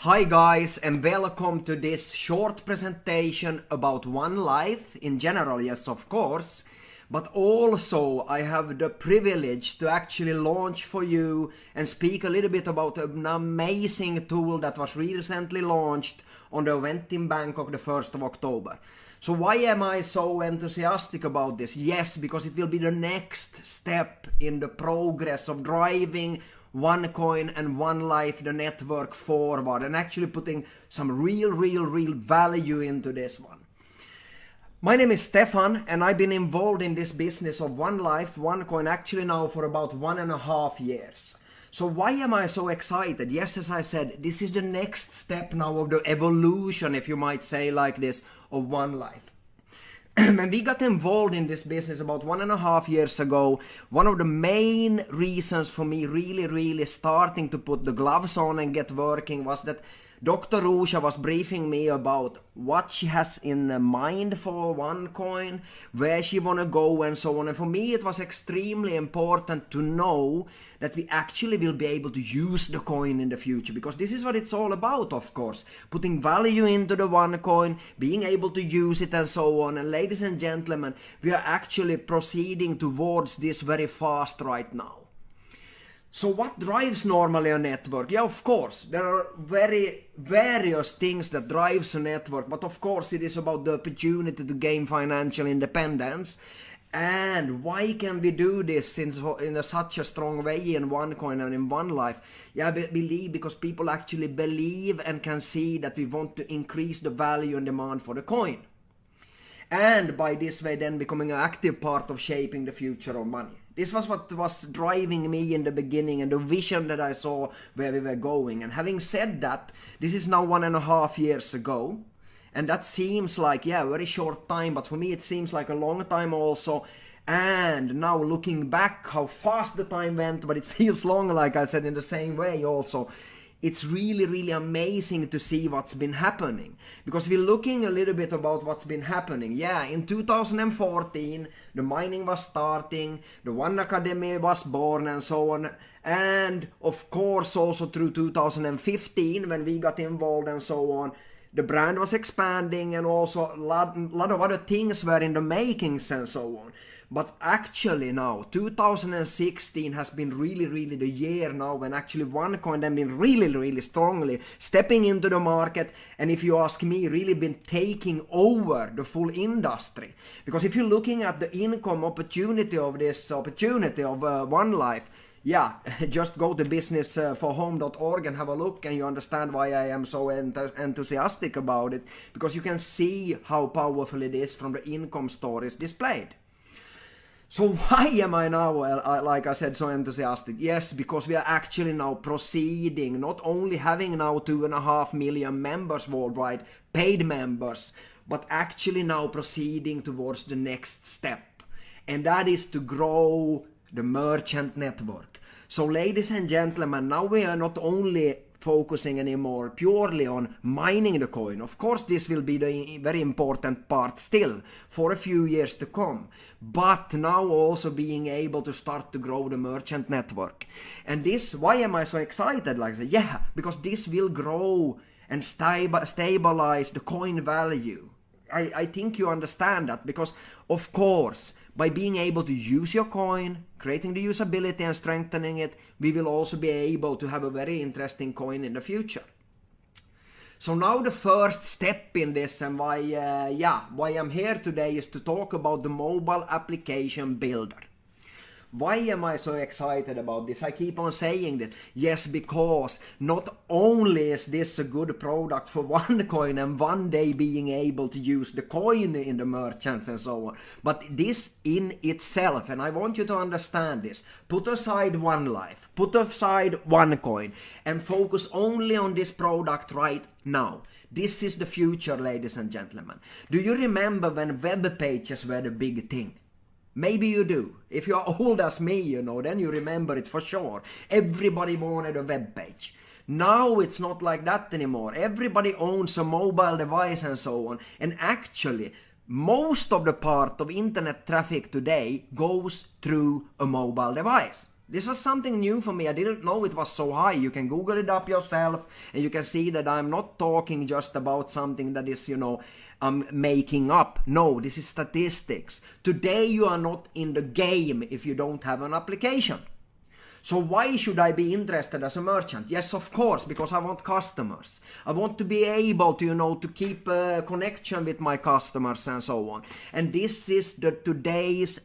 Hi guys, and welcome to this short presentation about Onelife in general, yes of course, but also I have the privilege to actually launch for you and speak a little bit about an amazing tool that was recently launched on the event in Bangkok the 1st of October. So why am I so enthusiastic about this? Yes, because it will be the next step in the progress of driving OneCoin and Onelife, the network, forward and actually putting some real value into this one. My name is Stefan and I've been involved in this business of Onelife, OneCoin actually now for about 1.5 years. So why am I so excited? Yes, as I said, this is the next step now of the evolution, if you might say like this, of Onelife. When we got involved in this business about 1.5 years ago, one of the main reasons for me really starting to put the gloves on and get working was that Dr. Rusha was briefing me about what she has in mind for OneCoin, where she want to go and so on. And for me it was extremely important to know that we actually will be able to use the coin in the future, because this is what it's all about, of course. Putting value into the OneCoin, being able to use it and so on. And ladies and gentlemen, we are actually proceeding towards this very fast right now. So what drives normally a network? Yeah, of course, there are various things that drives a network, but of course it is about the opportunity to gain financial independence. And why can we do this in such a strong way in OneCoin and in Onelife? Yeah, I believe because people actually believe and can see that we want to increase the value and demand for the coin. And by this way then becoming an active part of shaping the future of money. This was what was driving me in the beginning and the vision that I saw where we were going. And having said that, this is now 1.5 years ago. And that seems like, yeah, a very short time, but for me it seems like a long time also. And now looking back how fast the time went, but it feels long, like I said, in the same way also. It's really amazing to see what's been happening, because we're looking a little bit about what's been happening. Yeah, in 2014 the mining was starting, the One Academy was born and so on, and of course also through 2015 when we got involved and so on, the brand was expanding and also a lot of other things were in the makings and so on. But actually now 2016 has been really the year now when actually OneCoin has been really strongly stepping into the market, and if you ask me, really been taking over the full industry. Because if you're looking at the income opportunity of this opportunity of Onelife, yeah, just go to businessforhome.org and have a look and you understand why I am so enthusiastic about it, because you can see how powerful it is from the income stories displayed. So why am I now, like I said, so enthusiastic? Yes, because we are actually now proceeding, not only having now 2.5 million members worldwide, paid members, but actually now proceeding towards the next step. And that is to grow the merchant network. So ladies and gentlemen, now we are not only focusing anymore purely on mining the coin. Of course this will be the very important part still for a few years to come, but now also being able to start to grow the merchant network. And this, why am I so excited? Like I said, yeah, because this will grow and stabilize the coin value. I think you understand that, because of course by being able to use your coin, creating the usability and strengthening it, we will also be able to have a very interesting coin in the future. So now the first step in this, and why I'm here today, is to talk about the mobile application builder. Why am I so excited about this? I keep on saying this. Yes, because not only is this a good product for OneCoin and one day being able to use the coin in the merchants and so on, but this in itself, and I want you to understand this, put aside Onelife, put aside OneCoin and focus only on this product right now. This is the future, ladies and gentlemen. Do you remember when web pages were the big thing? Maybe you do. If you're old as me, you know, then you remember it for sure. Everybody wanted a web page. Now it's not like that anymore. Everybody owns a mobile device and so on. And actually, most of the part of internet traffic today goes through a mobile device. This was something new for me. I didn't know it was so high. You can Google it up yourself and you can see that I'm not talking just about something that is, I'm making up. No, this is statistics. Today you are not in the game if you don't have an application. So why should I be interested as a merchant? Yes, of course, because I want customers. I want to be able to, to keep a connection with my customers and so on. And this is today's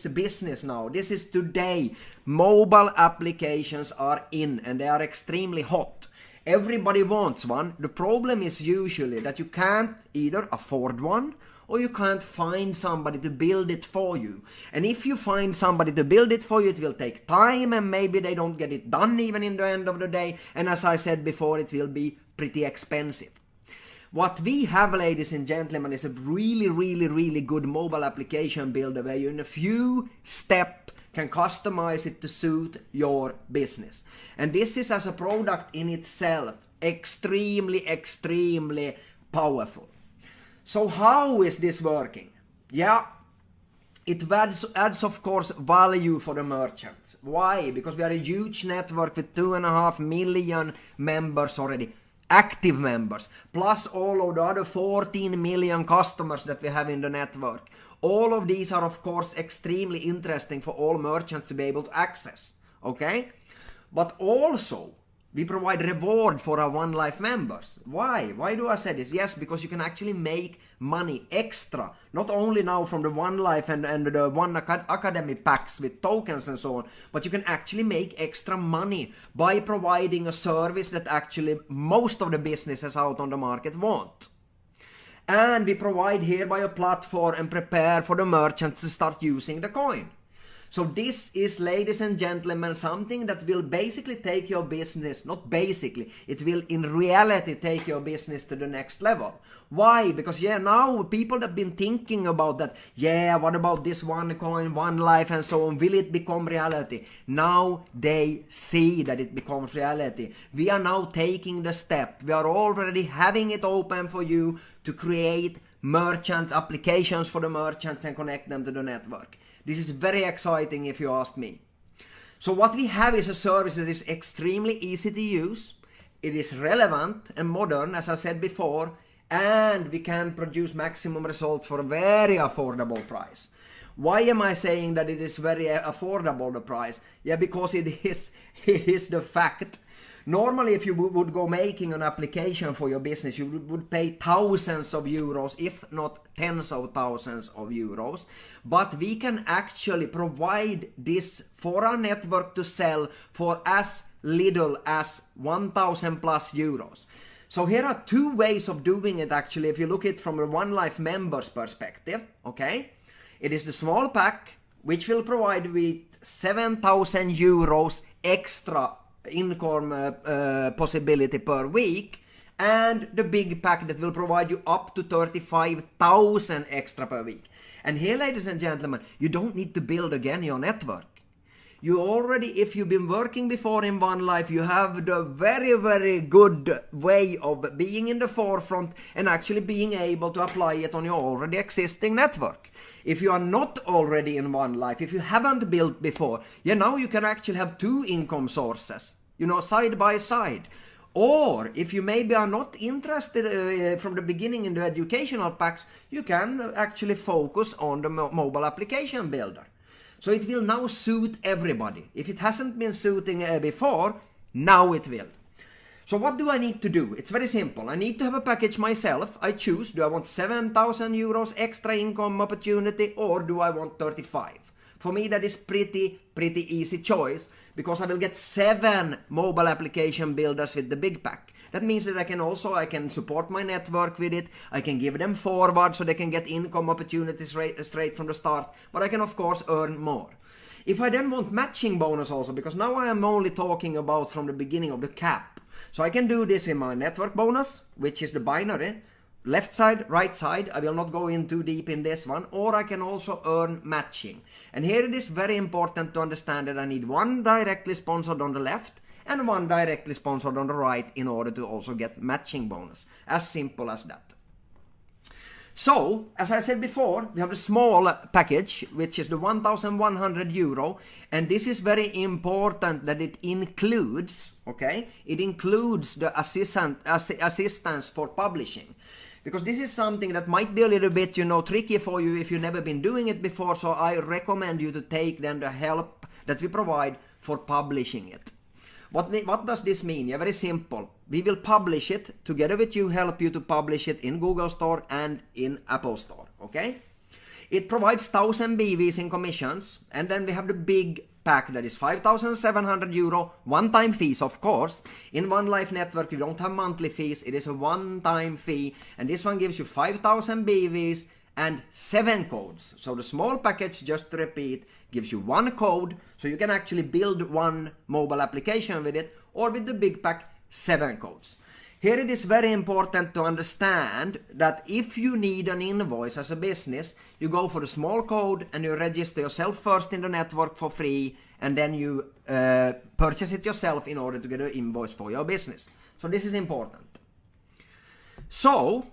business now. This is today. Mobile applications are in and they are extremely hot. Everybody wants one. The problem is usually that you can't either afford one or you can't find somebody to build it for you. And if you find somebody to build it for you, it will take time and maybe they don't get it done even in the end of the day. And as I said before, it will be pretty expensive. What we have, ladies and gentlemen, is a really, really, really good mobile application builder where you in a few steps can customize it to suit your business. And this is as a product in itself extremely, extremely powerful. So how is this working? Yeah, it adds of course value for the merchants. Why? Because we are a huge network with 2.5 million members already, active members, plus all of the other 14 million customers that we have in the network. All of these are of course extremely interesting for all merchants to be able to access, okay? But also, we provide reward for our OneLife members. Why? Why do I say this? Yes, because you can actually make money extra. Not only now from the OneLife and the One Academy packs with tokens and so on, but you can actually make extra money by providing a service that actually most of the businesses out on the market want. And we provide hereby a platform and prepare for the merchants to start using the coin. So this is, ladies and gentlemen, something that will basically take your business, not basically, it will in reality take your business to the next level. Why? Because now people that have been thinking about that, what about this OneCoin, OneLife and so on, will it become reality? Now they see that it becomes reality. We are now taking the step. We are already having it open for you to create merchants, applications for the merchants and connect them to the network. This is very exciting if you ask me. So what we have is a service that is extremely easy to use. It is relevant and modern, as I said before, and we can produce maximum results for a very affordable price. Why am I saying that it is very affordable, the price? Yeah, because it is the fact. Normally, if you would go making an application for your business, you would pay thousands of euros, if not tens of thousands of euros. But we can actually provide this for our network to sell for as little as 1,000 plus euros. So here are two ways of doing it actually, if you look at it from a OneLife members perspective, okay? It is the small pack, which will provide with 7,000 euros extra income possibility per week, and the big pack that will provide you up to 35,000 extra per week. And here, ladies and gentlemen, you don't need to build again your network. You already, if you've been working before in OneLife, you have the very, very good way of being in the forefront and actually being able to apply it on your already existing network. If you are not already in OneLife, if you haven't built before, now you can actually have two income sources, side by side. Or if you maybe are not interested from the beginning in the educational packs, you can actually focus on the mobile application builder. So it will now suit everybody. If it hasn't been suiting before, now it will. So what do I need to do? It's very simple. I need to have a package myself. I choose, do I want 7,000 euros extra income opportunity or do I want 35? For me, that is pretty easy choice because I will get 7 mobile application builders with the big pack. That means that I can support my network with it. I can give them forward so they can get income opportunities straight from the start. But I can of course earn more. If I then want matching bonus also, because now I am only talking about from the beginning of the cap. So I can do this in my network bonus, which is the binary. Left side, right side, I will not go in too deep in this one, or I can also earn matching. And here it is very important to understand that I need one directly sponsored on the left and one directly sponsored on the right in order to also get matching bonus. As simple as that. So, as I said before, we have the small package, which is the 1,100 euro, and this is very important that it includes, okay, it includes the assistance for publishing. Because this is something that might be a little bit, you know, tricky for you if you've never been doing it before, so I recommend you to take then the help that we provide for publishing it. What does this mean? Yeah, very simple. We will publish it together with you, help you to publish it in Google Store and in Apple Store, okay? It provides 1,000 BVs in commissions, and then we have the big pack that is 5,700 euro, one-time fees, of course. In OneLife Network, you don't have monthly fees, it is a one-time fee, and this one gives you 5,000 BVs and 7 codes. So the small package, just to repeat, gives you 1 code, so you can actually build one mobile application with it, or with the big pack, 7 codes. Here it is very important to understand that if you need an invoice as a business, you go for the small code and you register yourself first in the network for free, and then you purchase it yourself in order to get an invoice for your business. So this is important. So,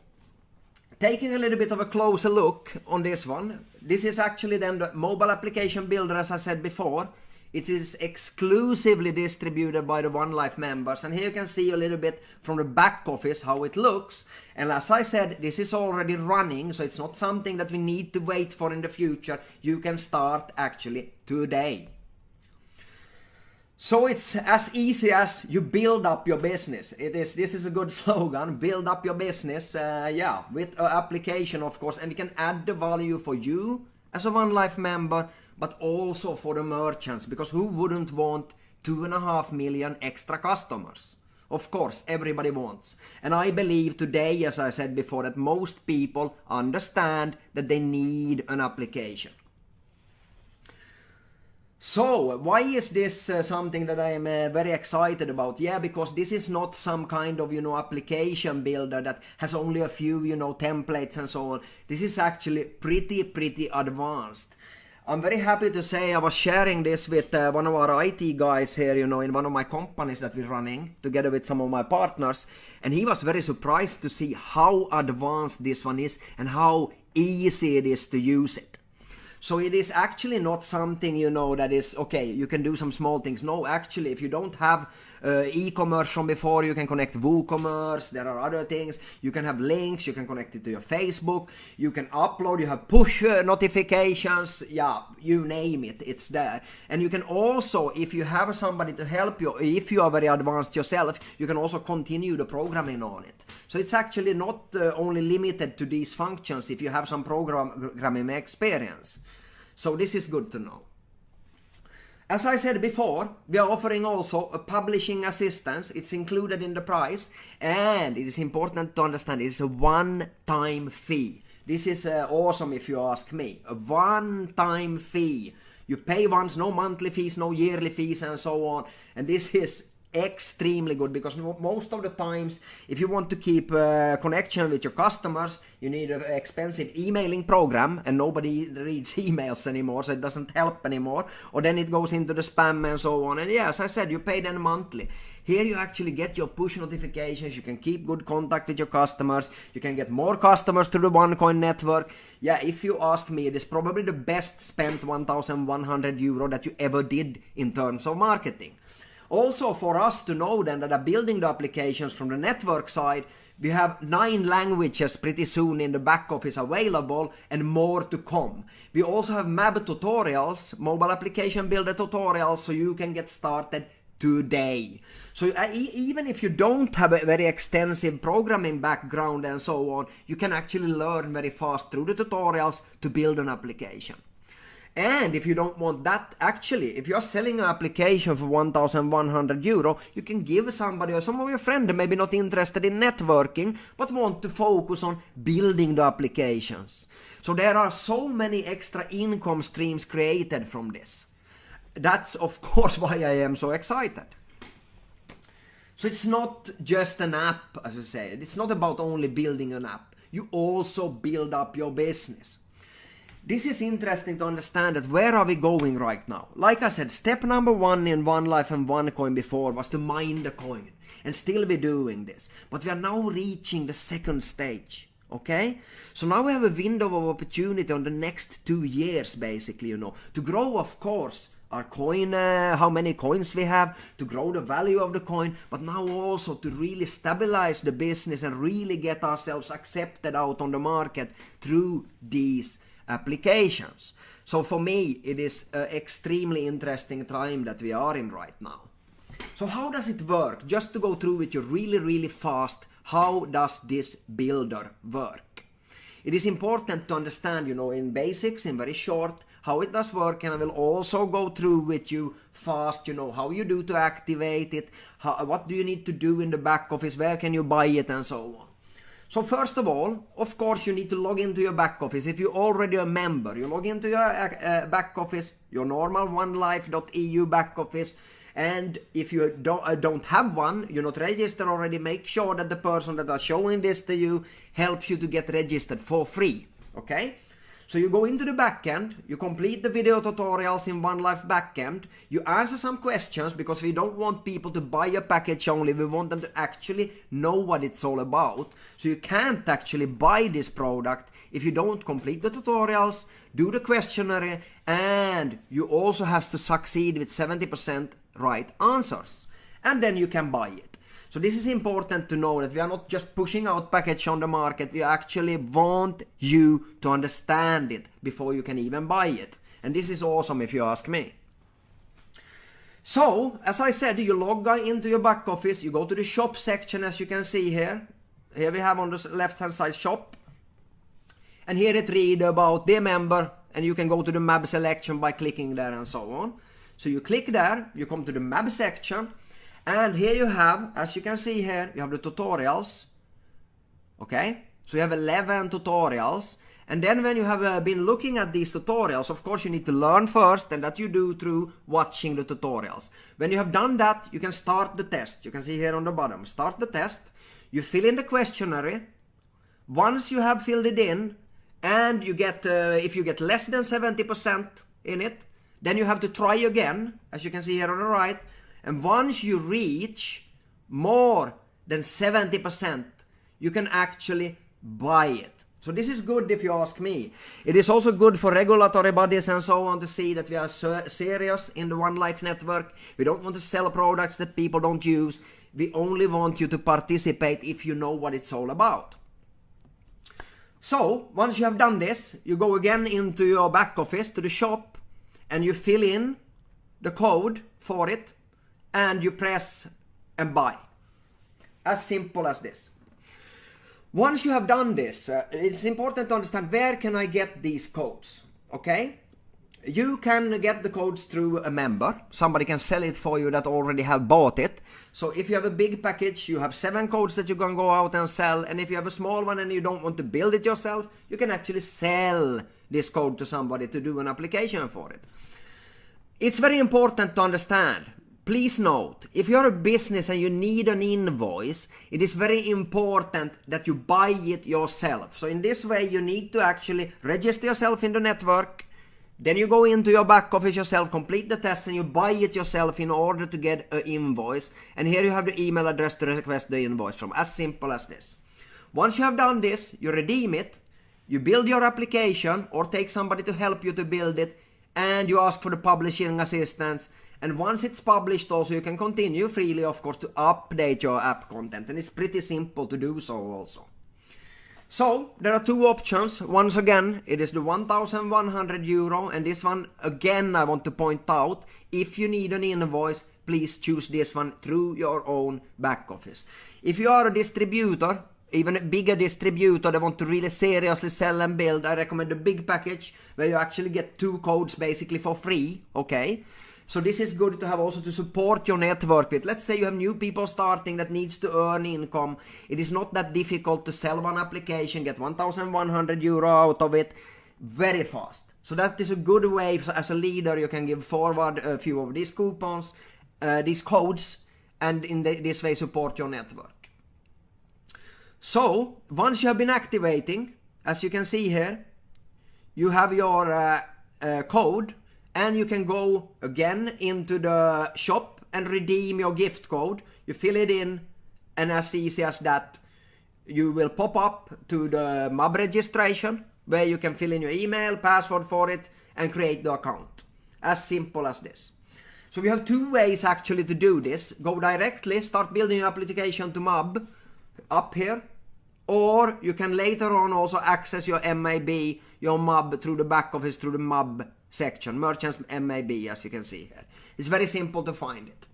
taking a little bit of a closer look on this one, this is actually then the mobile application builder, as I said before. It is exclusively distributed by the OneLife members, and here you can see a little bit from the back office how it looks. And as I said, this is already running, so it's not something that we need to wait for in the future. You can start actually today. So it's as easy as you build up your business. This is a good slogan, build up your business, yeah, with an application, of course, and we can add the value for you as a OneLife member, but also for the merchants, because who wouldn't want 2.5 million extra customers? Of course, everybody wants. And I believe today, as I said before, that most people understand that they need an application. So, why is this something that I am very excited about? Yeah, because this is not some kind of, you know, application builder that has only a few, you know, templates and so on. This is actually pretty advanced. I'm very happy to say I was sharing this with one of our IT guys here, you know, in one of my companies that we're running together with some of my partners, and he was very surprised to see how advanced this one is and how easy it is to use it. So it is actually not something, you know, that is, okay, you can do some small things. No, actually, if you don't have e-commerce from before, you can connect WooCommerce, there are other things. You can have links, you can connect it to your Facebook, you can upload, you have push notifications, yeah, you name it, it's there. And you can also, if you have somebody to help you, if you are very advanced yourself, you can also continue the programming on it. So it's actually not only limited to these functions if you have some programming experience. So this is good to know. As I said before, we are offering also a publishing assistance. It's included in the price, and it is important to understand it is a one-time fee. This is awesome if you ask me. A one-time fee. You pay once, no monthly fees, no yearly fees, and so on. And this is extremely good, because most of the times if you want to keep connection with your customers, you need an expensive emailing program, and nobody reads emails anymore, so it doesn't help anymore, or then it goes into the spam and so on. And yeah, as I said, you pay them monthly. Here you actually get your push notifications, you can keep good contact with your customers, you can get more customers to the OneCoin network. Yeah, if you ask me, it is probably the best spent 1,100 euro that you ever did in terms of marketing. Also, for us to know then that are building the applications from the network side, we have 9 languages pretty soon in the back office available, and more to come. We also have MAB tutorials, mobile application builder tutorials, so you can get started today. So even if you don't have a very extensive programming background and so on, you can actually learn very fast through the tutorials to build an application. And if you don't want that, actually, if you're selling an application for 1,100 euro, you can give somebody or some of your friends maybe not interested in networking, but want to focus on building the applications. So there are so many extra income streams created from this. That's of course why I am so excited. So it's not just an app, as I said. It's not about only building an app. You also build up your business. This is interesting to understand that where are we going right now? Like I said, step number 1 in OneLife and OneCoin before was to mine the coin. And still we're doing this. But we are now reaching the second stage. Okay, so now we have a window of opportunity on the next 2 years, basically, to grow, of course, our coin, how many coins we have, to grow the value of the coin, but now also to really stabilize the business and really get ourselves accepted out on the market through these applications. So for me, it is an extremely interesting time that we are in right now. So how does it work? Just to go through with you really fast, how does this builder work? It is important to understand, in basics, in very short, how it does work, and I will also go through with you fast, how you do to activate it, what do you need to do in the back office, where can you buy it, and so on. So first of all, of course, you need to log into your back office. If you're already a member, you log into your back office, your normal onelife.eu back office. And if you don't have one, you're not registered already, make sure that the person that is showing this to you helps you to get registered for free. Okay? So you go into the backend, you complete the video tutorials in OneLife backend, you answer some questions because we don't want people to buy a package only, we want them to actually know what it's all about. So you can't actually buy this product if you don't complete the tutorials, do the questionnaire, and you also have to succeed with 70% right answers. And then you can buy it. So this is important to know that we are not just pushing out package on the market, we actually want you to understand it before you can even buy it. And this is awesome if you ask me. So, as I said, you log into your back office, you go to the shop section as you can see here. Here we have on the left hand side shop. And here it reads about the member, and you can go to the map selection by clicking there and so on. So you click there, you come to the map section. And here you have, as you can see here, you have the tutorials. Okay, so you have 11 tutorials. And then when you have been looking at these tutorials, of course you need to learn first, and that you do through watching the tutorials. When you have done that, you can start the test. You can see here on the bottom, start the test. You fill in the questionnaire. Once you have filled it in, and you get, if you get less than 70% in it, then you have to try again, as you can see here on the right. And once you reach more than 70%, you can actually buy it. So this is good if you ask me. It is also good for regulatory bodies and so on to see that we are serious in the OneLife network. We don't want to sell products that people don't use. We only want you to participate if you know what it's all about. So once you have done this, you go again into your back office to the shop and you fill in the code for it. And you press and buy. As simple as this. Once you have done this, it's important to understand where can I get these codes. Okay? You can get the codes through a member. Somebody can sell it for you that already have bought it. So if you have a big package, you have 7 codes that you can go out and sell. And if you have a small one and you don't want to build it yourself, you can actually sell this code to somebody to do an application for it. It's very important to understand. Please note, if you're a business and you need an invoice, it is very important that you buy it yourself. So in this way, you need to actually register yourself in the network. Then you go into your back office yourself, complete the test, and you buy it yourself in order to get an invoice. And here you have the email address to request the invoice from. As simple as this. Once you have done this, you redeem it, you build your application or take somebody to help you to build it, and you ask for the publishing assistance. And once it's published also, you can continue freely, of course, to update your app content. And it's pretty simple to do so also. So, there are 2 options. Once again, it is the 1,100 euro. And this one, again, I want to point out, if you need an invoice, please choose this one through your own back office. If you are a distributor, even a bigger distributor that want to really seriously sell and build, I recommend the big package where you actually get 2 codes basically for free. Okay? So this is good to have also to support your network with. Let's say you have new people starting that needs to earn income. It is not that difficult to sell one application, get 1,100 euro out of it very fast. So that is a good way. So as a leader, you can give forward a few of these coupons, these codes, and in this way support your network. So once you have been activating, as you can see here, you have your code. And you can go again into the shop and redeem your gift code. You fill it in, and as easy as that, you will pop up to the mob registration where you can fill in your email, password for it, and create the account. As simple as this. So we have two ways actually to do this. Go directly, start building your application to mob up here, or you can later on also access your MAB, your mob through the back office, through the mob section, merchants MAB, as you can see here. It's very simple to find it.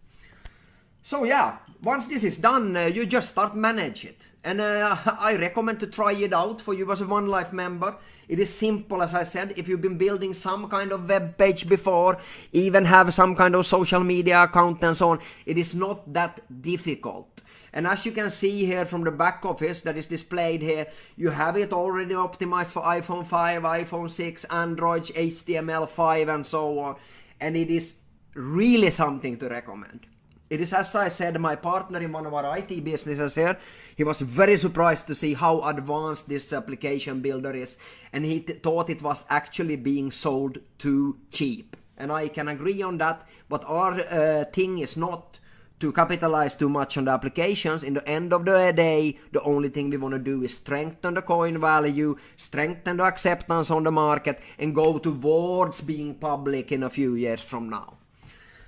So yeah, once this is done, you just start manage it. And I recommend to try it out for you as a OneLife member. It is simple, as I said. If you've been building some kind of web page before, even have some kind of social media account and so on, it is not that difficult. And as you can see here from the back office that is displayed here, you have it already optimized for iPhone 5, iPhone 6, Android, HTML5 and so on. And it is really something to recommend. It is, as I said, my partner in one of our IT businesses here. He was very surprised to see how advanced this application builder is, and he thought it was actually being sold too cheap. And I can agree on that, but our thing is not to capitalize too much on the applications. In the end of the day, the only thing we want to do is strengthen the coin value, strengthen the acceptance on the market, and go towards being public in a few years from now.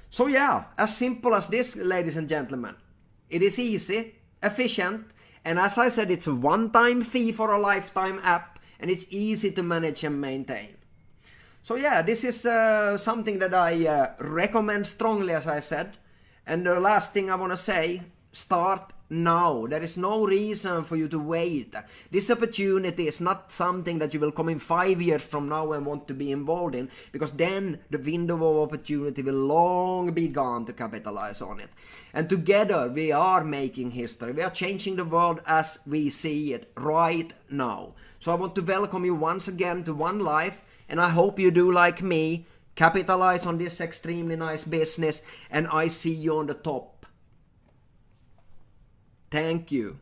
So yeah, as simple as this, ladies and gentlemen. It is easy, efficient, and as I said, it's a one-time fee for a lifetime app, and it's easy to manage and maintain. So yeah, this is something that I recommend strongly, as I said. And the last thing I want to say, start now. There is no reason for you to wait. This opportunity is not something that you will come in 5 years from now and want to be involved in, because then the window of opportunity will long be gone to capitalize on it. And together we are making history. We are changing the world as we see it right now. So I want to welcome you once again to OneLife, and I hope you do like me, capitalize on this extremely nice business, and I see you on the top. Thank you.